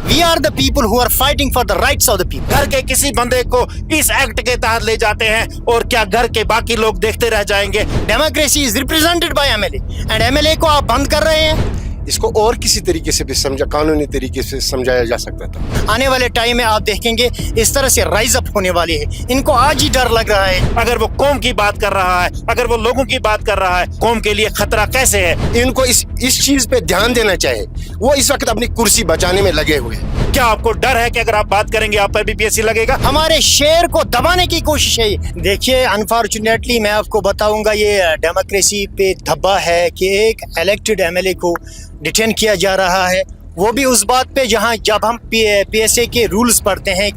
We are the people who are fighting for the rights of the people. घर के किसी बंदे को इस एक्ट के तहत ले जाते हैं और क्या घर के बाकी लोग देखते रह जाएंगे? Democracy is represented by MLA and MLA को आप बंद कर रहे हैं. इसको और किसी तरीके से भी कानूनी तरीके से समझाया जा सकता था. आने वाले टाइम में आप देखेंगे इस तरह से राइज अप होने वाली है. इनको आज ही डर लग रहा है. अगर वो कौम की बात कर रहा है, अगर वो लोगों की बात कर रहा है, कौम के लिए खतरा कैसे है? इनको इस चीज पे ध्यान देना चाहिए. वो इस वक्त अपनी कुर्सी बचाने में लगे हुए हैं. क्या आपको डर है कि अगर आप बात करेंगे आप पर भी पीएससी लगेगा? हमारे शेर को दबाने की कोशिश है. देखिए, अनफॉर्चुनेटली मैं आपको बताऊंगा ये डेमोक्रेसी पे धब्बा है कि एक इलेक्टेड एमएलए को डिटेन किया जा रहा है, वो भी उस बात पे जहां जब हम पीएसए के रूल्स पढ़ते हैं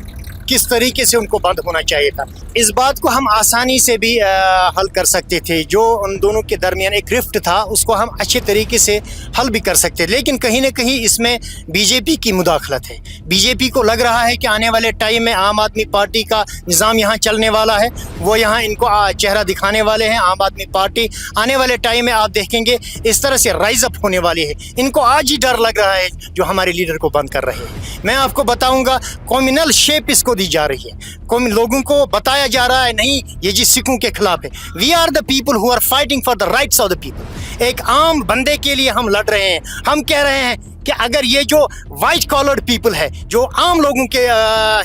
किस तरीके से उनको बंद होना चाहिए था. इस बात को हम आसानी से भी हल कर सकते थे. जो उन दोनों के दरमियान एक रिफ्ट था उसको हम अच्छे तरीके से हल भी कर सकते. लेकिन कहीं ना कहीं इसमें बीजेपी की मुदाखलत है. बीजेपी को लग रहा है कि आने वाले टाइम में आम आदमी पार्टी का निज़ाम यहाँ चलने वाला है. वो यहाँ इनको चेहरा दिखाने वाले हैं. आम आदमी पार्टी आने वाले टाइम में आप देखेंगे इस तरह से राइज अप होने वाली है. इनको आज ही डर लग रहा है जो हमारे लीडर को बंद कर रहे हैं. मैं आपको बताऊँगा कॉम्युनल शेप इसको दी जा रही है. लोगों को बताया जा रहा है नहीं ये जी सिखों के खिलाफ है. We are the people who are fighting for the rights of the people. एक आम बंदे के लिए हम लड़ रहे हैं. हम कह रहे हैं कि अगर ये जो वाइट कॉलर्ड पीपल है जो आम लोगों के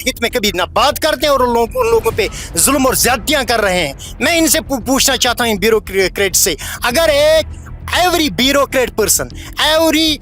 हित में कभी ना बात करते हैं और उन लोगों पे जुल्म और ज्यादतियां कर रहे हैं, मैं इनसे पूछना चाहता हूँ इन ब्यूरोक्रेट से, अगर एक every bureaucrat person, every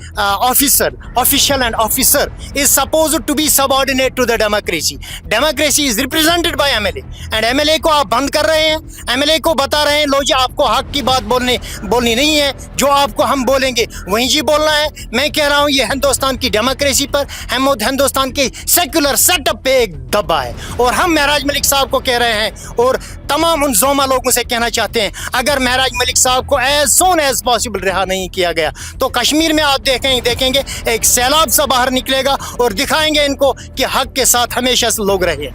official and officer is supposed to be subordinate to the democracy. Democracy is represented by MLA and MLA को आप बंद कर रहे हैं. MLA को बता रहे हैं लो जी आपको हक की बात बोलनी नहीं है, जो आपको हम बोलेंगे वहीं जी बोलना है. मैं कह रहा हूँ ये हिंदुस्तान की डेमोक्रेसी पर हिंदुस्तान के सेक्युलर सेटअप पे एक दबा है. और हम महराज मलिक साहब को कह रहे हैं और तमाम उन जोमा लोगों से कहना चाहते हैं अगर महराज मलिक साहब को एज सोन एज पॉसिबल रिहा नहीं किया गया तो कश्मीर में आप देखेंगे एक सैलाब सा बाहर निकलेगा और दिखाएंगे इनको कि हक के साथ हमेशा से लोग रहे.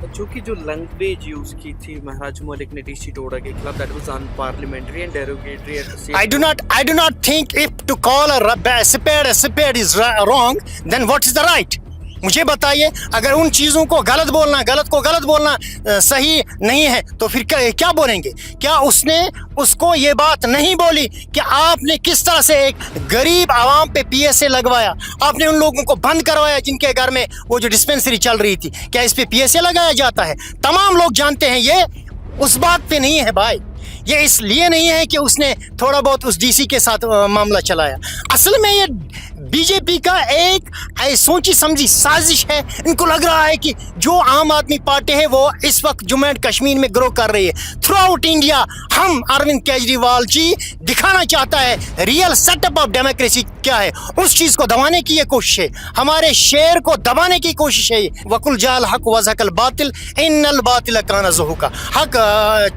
जो कि जो लैंग्वेज यूज की थी महाराज मलिक ने डीसी टोडा के खिलाफ, that was unparliamentary and derogatory at the same. I do not think if to call a spade is wrong, then what is the right? मुझे बताइए अगर उन चीज़ों को गलत बोलना सही नहीं है तो फिर क्या बोलेंगे? क्या उसने उसको ये बात नहीं बोली कि आपने किस तरह से एक गरीब आवाम पे पीएसए लगवाया, आपने उन लोगों को बंद करवाया जिनके घर में वो जो डिस्पेंसरी चल रही थी, क्या इस पे पीएसए लगाया जाता है? तमाम लोग जानते हैं ये उस बात पे नहीं है भाई. ये इसलिए नहीं है कि उसने थोड़ा बहुत उस डीसी के साथ मामला चलाया. असल में ये बीजेपी का एक सोची समझी साजिश है. इनको लग रहा है कि जो आम आदमी पार्टी है वो इस वक्त जम्मू एंड कश्मीर में ग्रो कर रही है. थ्रू आउट इंडिया हम अरविंद केजरीवाल जी दिखाना चाहता है रियल सेटअप ऑफ डेमोक्रेसी क्या है. उस चीज़ को दबाने की ये कोशिश है, हमारे शेर को दबाने की कोशिश है. वकुल जाल हक वज़कल बातिल इन्नल बातिल काना ज़हूका. हक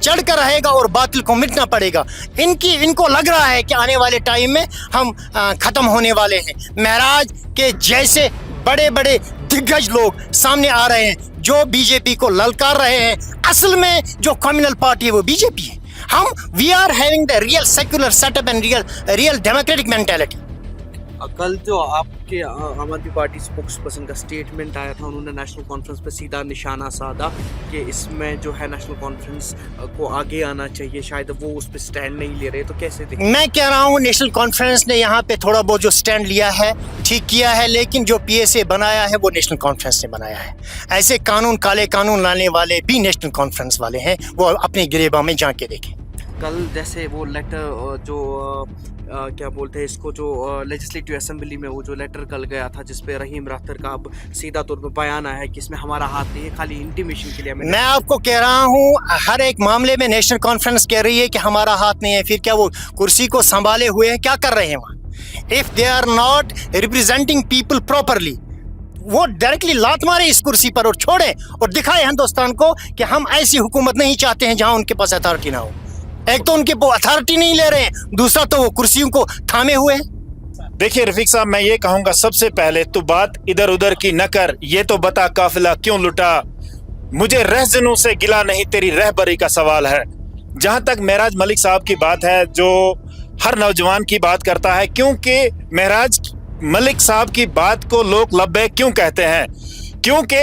चढ़ कर रहेगा और बातिल को मिटना पड़ेगा. इनको लग रहा है कि आने वाले टाइम में हम ख़त्म होने वाले हैं. महराज के जैसे बड़े बड़े दिग्गज लोग सामने आ रहे हैं जो बीजेपी को ललकार रहे हैं. असल में जो कम्युनल पार्टी है वो बीजेपी है. हम we are having the real secular setup and real democratic mentality. कल जो आपके Aam Aadmi Party spokesperson का स्टेटमेंट आया था, उन्होंने नेशनल कॉन्फ्रेंस पर सीधा निशाना साधा कि इसमें जो है नेशनल कॉन्फ्रेंस को आगे आना चाहिए, शायद वो उस पर स्टैंड नहीं ले रहे, तो कैसे देखें? मैं कह रहा हूँ नेशनल कॉन्फ्रेंस ने यहाँ पे थोड़ा बहुत जो स्टैंड लिया है ठीक किया है, लेकिन जो पीएसए बनाया है वो नेशनल कॉन्फ्रेंस ने बनाया है. ऐसे काले कानून लाने वाले भी नेशनल कॉन्फ्रेंस वाले हैं, वो अपने गिरेबा में जाके देखें. कल जैसे वो लेटर जो क्या बोलते हैं इसको, जो लेजिस्लेटिव असेंबली में वो जो लेटर कल गया था जिस पे रहीम राथर का अब सीधा तौर पर बयान आया है कि इसमें हमारा हाथ नहीं है, खाली इंटीमेशन के लिए. मैं आपको कह रहा हूँ हर एक मामले में नेशनल कॉन्फ्रेंस कह रही है कि हमारा हाथ नहीं है. फिर क्या वो कुर्सी को संभाले हुए हैं, क्या कर रहे हैं वहाँ? If they are not representing people properly, वो डायरेक्टली लात मारे इस कुर्सी पर और छोड़े और दिखाए हिंदुस्तान को कि हम ऐसी हुकूमत नहीं चाहते हैं जहाँ उनके पास अथॉरिटी ना हो. एक तो उनके अथॉरिटी नहीं ले रहे हैं, दूसरा तो वो कुर्सियों को थामे हुए हैं. देखिए रफीक साहब, मैं ये कहूँगा सबसे पहले तो बात इधर उधर की न कर, ये तो बता काफिला क्यों लुटा. मुझे रहजनों से गिला नहीं तेरी रहबरी का सवाल है. जहाँ तक महराज मलिक साहब की बात है जो हर नौजवान की बात करता है, क्योंकि महराज मलिक साहब की बात को लोग लब्बैक क्यों कहते हैं? क्योंकि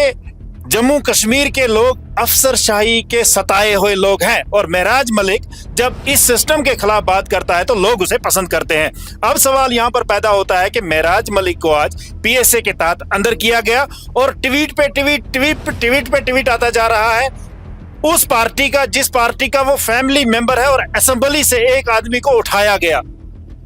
जम्मू कश्मीर के लोग अफसरशाही के सताए हुए लोग हैं और महराज मलिक जब इस सिस्टम के खिलाफ बात करता है तो लोग उसे पसंद करते हैं। अब सवाल यहाँ पर पैदा होता है कि महराज मलिक को आज पीएसए के तहत अंदर किया गया और ट्वीट पे ट्वीट आता जा रहा है उस पार्टी का जिस पार्टी का वो फैमिली मेंबर है, और असेंबली से एक आदमी को उठाया गया,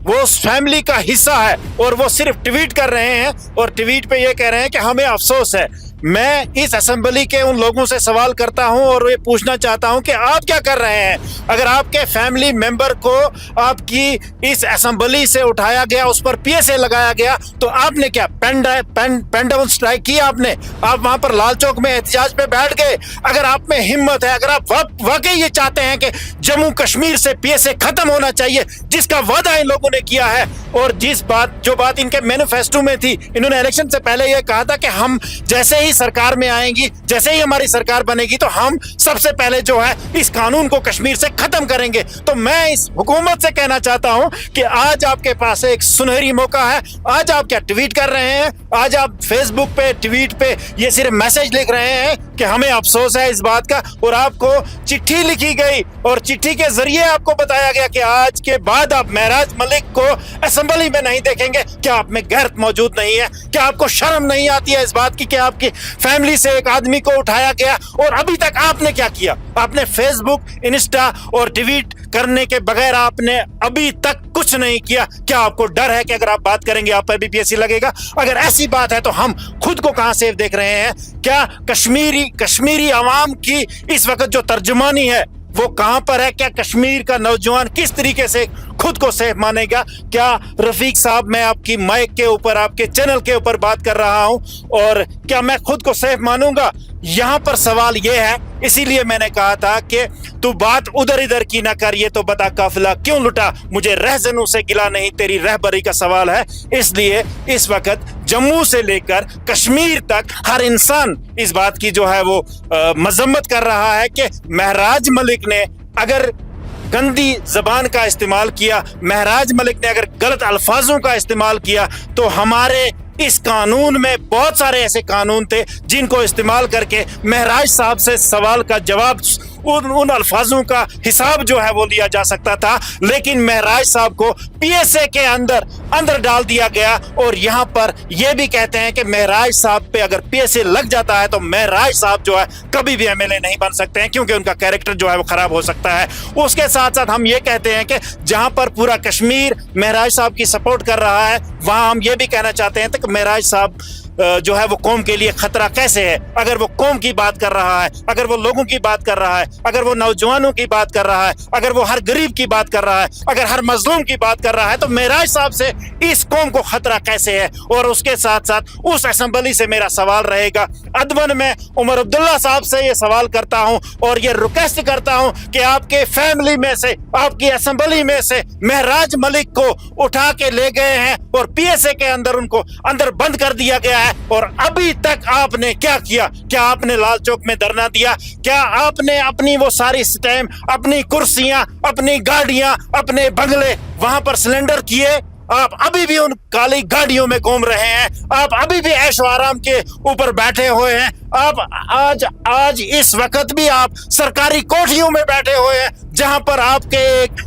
वो उस फैमिली का हिस्सा है और वो सिर्फ ट्वीट कर रहे हैं और ट्वीट पे ये कह रहे हैं कि हमें अफसोस है। मैं इस असेंबली के उन लोगों से सवाल करता हूं और ये पूछना चाहता हूं कि आप क्या कर रहे हैं? अगर आपके फैमिली मेंबर को आपकी इस असेंबली से उठाया गया, उस पर पीएसए लगाया गया, तो आपने क्या पेन डाउन स्ट्राइक किया? आपने आप वहां पर लाल चौक में एहतजाज पे बैठ गए? अगर आप में हिम्मत है, अगर आप वाकई ये चाहते हैं कि जम्मू कश्मीर से पीएसए खत्म होना चाहिए, जिसका वादा इन लोगों ने किया है और जो बात इनके मैनिफेस्टो में थी, इन्होंने इलेक्शन से पहले ये कहा था कि हम जैसे ही सरकार में आएंगी, जैसे ही हमारी सरकार बनेगी तो हम सबसे पहले जो है इस कानून को कश्मीर से खत्म करेंगे। तो मैं इस हुकूमत से कहना चाहता हूं कि आज आपके पास एक सुनहरी मौका है। आज आप क्या ट्वीट कर रहे हैं? आज आप फेसबुक पे ट्वीट पे ये सिर्फ मैसेज लिख रहे हैं कि हमें अफसोस है इस बात का, और आपको चिट्ठी लिखी गई और चिट्ठी के जरिए आपको बताया गया कि आज के बाद आप महराज मलिक को असेंबली में नहीं देखेंगे। क्या आप में गैरत मौजूद नहीं है? क्या आपको शर्म नहीं आती है इस बात की कि आपकी फैमिली से एक आदमी को उठाया गया और अभी तक आपने क्या किया? आपने फेसबुक, इंस्टा और ट्वीट करने के बगैर आपने अभी तक कुछ नहीं किया। क्या आपको डर है कि अगर आप बात करेंगे आप पर भी पीएसए लगेगा? अगर ऐसी बात है तो हम खुद को कहां सेफ देख रहे हैं? क्या कश्मीरी आवाम की इस वक्त जो तर्जुमानी है वो कहां पर है? क्या कश्मीर का नौजवान किस तरीके से खुद को सेफ मानेगा? क्या रफीक साहब, मैं आपकी माइक के ऊपर, आपके चैनल के ऊपर बात कर रहा हूं, और क्या मैं खुद को सेफ मानूंगा? यहां पर सवाल यह है, इसीलिए मैंने कहा था कि तू बात उधर इधर की ना कर, ये तो बता काफिला क्यों लुटा, मुझे रहजनों से गिला नहीं, तेरी रहबरी का सवाल है। इसलिए इस वक्त जम्मू से लेकर कश्मीर तक हर इंसान इस बात की जो है वो मजम्मत कर रहा है कि महराज मलिक ने अगर गंदी जबान का इस्तेमाल किया, महराज मलिक ने अगर गलत अल्फाजों का इस्तेमाल किया, तो हमारे इस कानून में बहुत सारे ऐसे कानून थे जिनको इस्तेमाल करके महराज साहब से सवाल का जवाब, उन अल्फाजों का हिसाब जो है वो लिया जा सकता था, लेकिन महराज साहब को पीएसए के अंदर डाल दिया गया। और यहाँ पर यह भी कहते हैं कि महराज साहब पे अगर पीएसए लग जाता है तो महराज साहब जो है कभी भी एमएलए नहीं बन सकते हैं, क्योंकि उनका कैरेक्टर जो है वो खराब हो सकता है। उसके साथ साथ हम ये कहते हैं कि जहां पर पूरा कश्मीर महराज साहब की सपोर्ट कर रहा है, वहां हम ये भी कहना चाहते हैं कि महराज साहब जो है वो कौम के लिए खतरा कैसे है। अगर वो कौम की बात कर रहा है, अगर वो लोगों की बात कर रहा है, अगर वो नौजवानों की बात कर रहा है, अगर वो हर गरीब की बात कर रहा है, अगर हर मजलूम की बात कर रहा है, तो महराज साहब से इस कौम को खतरा कैसे है? और उसके साथ साथ उस असेंबली से मेरा सवाल रहेगा, अदबन में उमर अब्दुल्ला साहब से ये सवाल करता हूं और ये रिक्वेस्ट करता हूं कि आपके फैमिली में से, आपकी असेंबली में से महराज मलिक को उठा के ले गए हैं और पीएसए के अंदर उनको अंदर बंद कर दिया गया है, और अभी तक आपने क्या किया? क्या आपने लाल चौक में धरना दिया? क्या आपने अपनी वो सारी स्टैम्प, अपनी कुर्सियां, अपनी गाड़ियां, अपने बंगले वहां पर सिलेंडर किए? आप अभी भी उन काली गाड़ियों में घूम रहे हैं, आप अभी भी ऐशो आराम के ऊपर बैठे हुए हैं, आप आज इस वक्त भी आप सरकारी कोठियों में बैठे हुए हैं, जहां पर आपके एक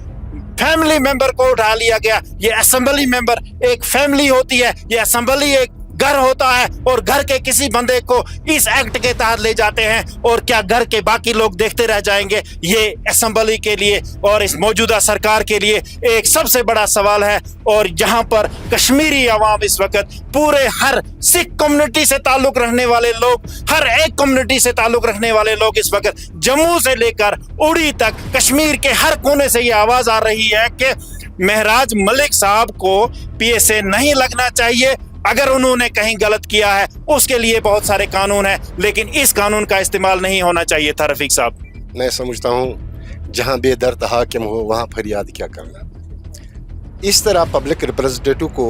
फैमिली मेंबर को उठा लिया गया। ये असेंबली मेंबर एक फैमिली होती है, ये असेंबली एक घर होता है, और घर के किसी बंदे को इस एक्ट के तहत ले जाते हैं, और क्या घर के बाकी लोग देखते रह जाएंगे? ये असेंबली के लिए और इस मौजूदा सरकार के लिए एक सबसे बड़ा सवाल है। और जहां पर कश्मीरी अवाम इस वक्त पूरे हर सिख कम्युनिटी से ताल्लुक रखने वाले लोग, हर एक कम्युनिटी से ताल्लुक रखने वाले लोग इस वक्त जम्मू से लेकर उड़ी तक कश्मीर के हर कोने से ये आवाज आ रही है कि महराज मलिक साहब को पीएसए नहीं लगना चाहिए। अगर उन्होंने कहीं गलत किया है उसके लिए बहुत सारे कानून हैं, लेकिन इस कानून का इस्तेमाल नहीं होना चाहिए था। रफीक साहब, मैं समझता हूँ जहाँ बेदर्द हाकिम हो वहाँ फरियाद क्या करना। इस तरह पब्लिक रिप्रेजेंटेटिव को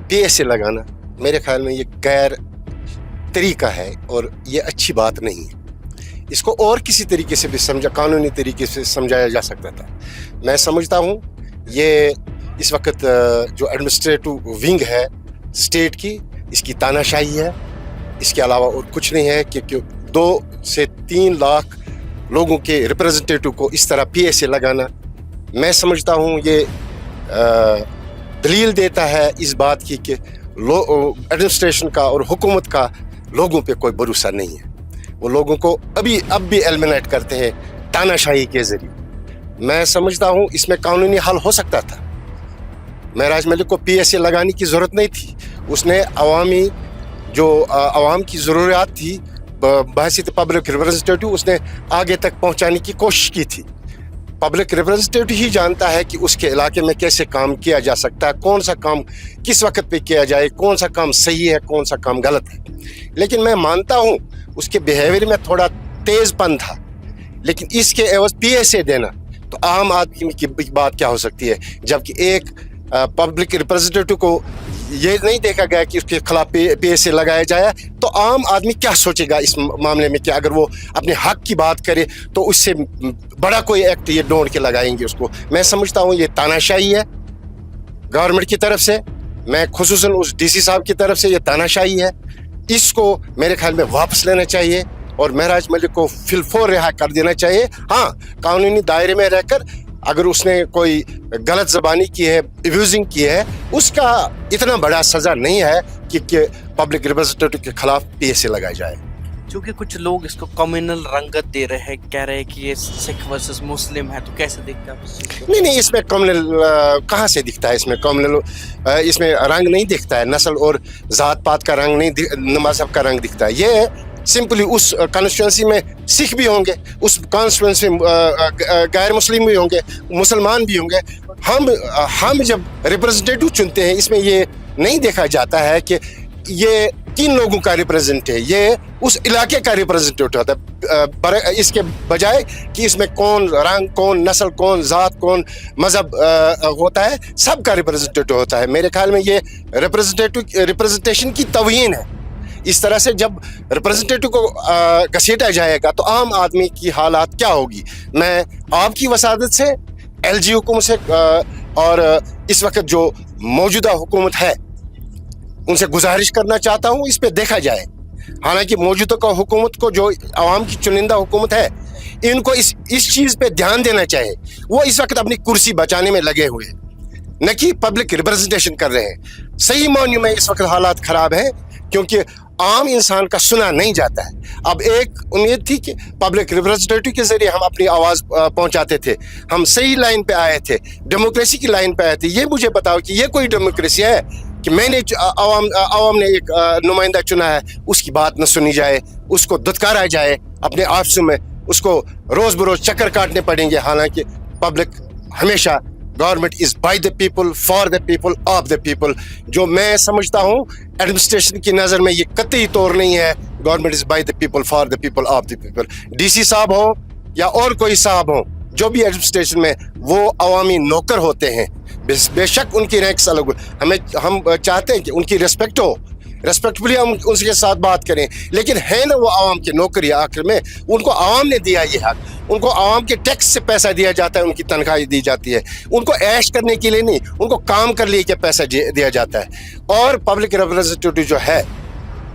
पीएसए लगाना मेरे ख्याल में ये गैर तरीका है और ये अच्छी बात नहीं है। इसको और किसी तरीके से भी कानूनी तरीके से समझाया जा सकता था। मैं समझता हूँ ये इस वक्त जो एडमिनिस्ट्रेटिव विंग है स्टेट की, इसकी तानाशाही है, इसके अलावा और कुछ नहीं है कि 2 से 3 लाख लोगों के रिप्रेजेंटेटिव को इस तरह PSA लगाना, मैं समझता हूँ ये दलील देता है इस बात की कि एडमिनिस्ट्रेशन का और हुकूमत का लोगों पे कोई भरोसा नहीं है। वो लोगों को अब भी एलिमिनेट करते हैं तानाशाही के ज़रिए। मैं समझता हूँ इसमें कानूनी हल हो सकता था। महराज मलिक को PSA लगाने की ज़रूरत नहीं थी। उसने आवाम की ज़रूरियात थी बहसीत पब्लिक रिप्रेजेंटेटिव, उसने आगे तक पहुँचाने की कोशिश की थी। पब्लिक रिप्रेजेंटेटिव ही जानता है कि उसके इलाके में कैसे काम किया जा सकता है, कौन सा काम किस वक्त पे किया जाए, कौन सा काम सही है, कौन सा काम गलत है। लेकिन मैं मानता हूँ उसके बिहेवियर में थोड़ा तेज़पन था, लेकिन इसके एवज PSA देना तो आम आदमी की बात क्या हो सकती है, जबकि एक पब्लिक रिप्रेजेंटेटिव को ये नहीं देखा गया कि उसके खिलाफ PSA लगाया जाए, तो आम आदमी क्या सोचेगा इस मामले में कि अगर वो अपने हक की बात करे तो उससे बड़ा कोई एक्ट ये ढूंढ के लगाएंगे उसको। मैं समझता हूँ ये तानाशाही है गवर्नमेंट की तरफ से, मैं खुसूसन उस DC साहब की तरफ से ये तानाशाही है। इसको मेरे ख्याल में वापस लेना चाहिए और महराज मलिक को फिलफोर रिहा कर देना चाहिए। हाँ, कानूनी दायरे में रहकर अगर उसने कोई गलत ज़बानी की है, एब्यूजिंग की है, उसका इतना बड़ा सज़ा नहीं है कि पब्लिक रिप्रेजेंटेटिव के खिलाफ PSA लगाया जाए। क्योंकि कुछ लोग इसको कम्युनल रंगत दे रहे हैं, कह रहे हैं कि ये सिख वर्सेस मुस्लिम है, तो कैसे दिखता है इस चीज़ को? नहीं, इसमें कम्युनल कहाँ से दिखता है? इसमें कम्युनल इसमें रंग नहीं दिखता है, नस्ल और ज़ात पात का रंग नहीं, मजहब का रंग दिखता है। ये सिंपली उस कॉन्स्टिट्यूंसी में सिख भी होंगे, उस कॉन्स्टिट्यूंसी में गैर मुस्लिम भी होंगे, मुसलमान भी होंगे। हम जब रिप्रेजेंटेटिव चुनते हैं, इसमें ये नहीं देखा जाता है कि ये किन लोगों का रिप्रेजेंट है, ये उस इलाके का रिप्रेजेंटेटिव होता है। इसके बजाय कि इसमें कौन रंग, कौन नस्ल, कौन ज़ात, कौन मज़हब होता है, सबका रिप्रेजेंटेटिव होता है। मेरे ख्याल में ये रिप्रेजेंटेशन की तौहीन है। इस तरह से जब रिप्रेजेंटेटिव को घसीटा जाएगा तो आम आदमी की हालात क्या होगी। मैं आपकी वसादत से, LG हुकूमत से और इस वक्त जो मौजूदा हुकूमत है उनसे गुजारिश करना चाहता हूँ इस पे देखा जाए। हालांकि मौजूदा हुकूमत को, जो आवाम की चुनिंदा हुकूमत है, इनको इस चीज़ पे ध्यान देना चाहिए। वो इस वक्त अपनी कुर्सी बचाने में लगे हुए हैं, न कि पब्लिक रिप्रेजेंटेशन कर रहे हैं। सही मायने में इस वक्त हालात ख़राब हैं क्योंकि आम इंसान का सुना नहीं जाता है। अब एक उम्मीद थी कि पब्लिक रिप्रेजेंटेटिव के ज़रिए हम अपनी आवाज़ पहुंचाते थे, हम सही लाइन पे आए थे, डेमोक्रेसी की लाइन पे आए थे। ये मुझे बताओ कि ये कोई डेमोक्रेसी है कि मैंने आवाम ने एक नुमाइंदा चुना है, उसकी बात न सुनी जाए, उसको दुत्कारा जाए, अपने ऑफिसों में उसको रोज़ बरोज़ चक्कर काटने पड़ेंगे। हालांकि पब्लिक हमेशा government is by the people, for the people, of the people. जो मैं समझता हूँ एडमिनिस्ट्रेशन की नज़र में ये कतई तौर नहीं है। Government is by the people, for the people, of the people. DC साहब हो या और कोई साहब हो, जो भी एडमिनिस्ट्रेशन में, वो अवामी नौकर होते हैं। बेशक उनकी रैंक्स अलग, हम चाहते हैं कि उनकी रिस्पेक्ट हो, रेस्पेक्टफुली हम उनके साथ बात करें, लेकिन है ना वो आवाम के नौकरी। आखिर में उनको आवाम ने दिया ये हक, उनको आवाम के टैक्स से पैसा दिया जाता है, उनकी तनख्वाह दी जाती है, उनको ऐश करने के लिए नहीं, उनको काम कर लिए के पैसा दिया जाता है। और पब्लिक रिप्रेजेंटेटिव जो है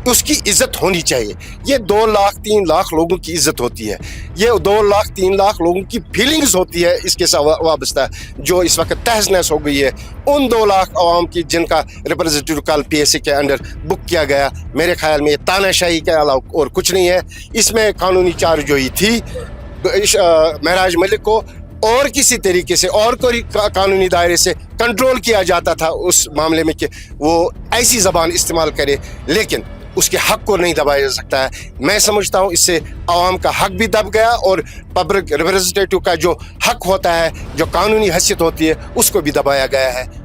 उसकी इज्जत होनी चाहिए। ये 2 लाख 3 लाख लोगों की इज्जत होती है, ये 2 लाख 3 लाख लोगों की फीलिंग्स होती है इसके साथ वाबस्ता, जो इस वक्त तहस नहस हो गई है। उन 2 लाख आवाम की जिनका रिप्रेजेंटेटिव कल PSA के अंडर बुक किया गया, मेरे ख्याल में ये तानाशाही के अलावा और कुछ नहीं है। इसमें कानूनी चार्जोई थी महराज मलिक को और किसी तरीके से और कोई कानूनी दायरे से कंट्रोल किया जाता था उस मामले में कि वो ऐसी ज़बान इस्तेमाल करे, लेकिन उसके हक को नहीं दबाया जा सकता है। मैं समझता हूँ इससे आवाम का हक भी दब गया और पब्लिक रिप्रेजेंटेटिव का जो हक होता है, जो कानूनी हैसियत होती है, उसको भी दबाया गया है।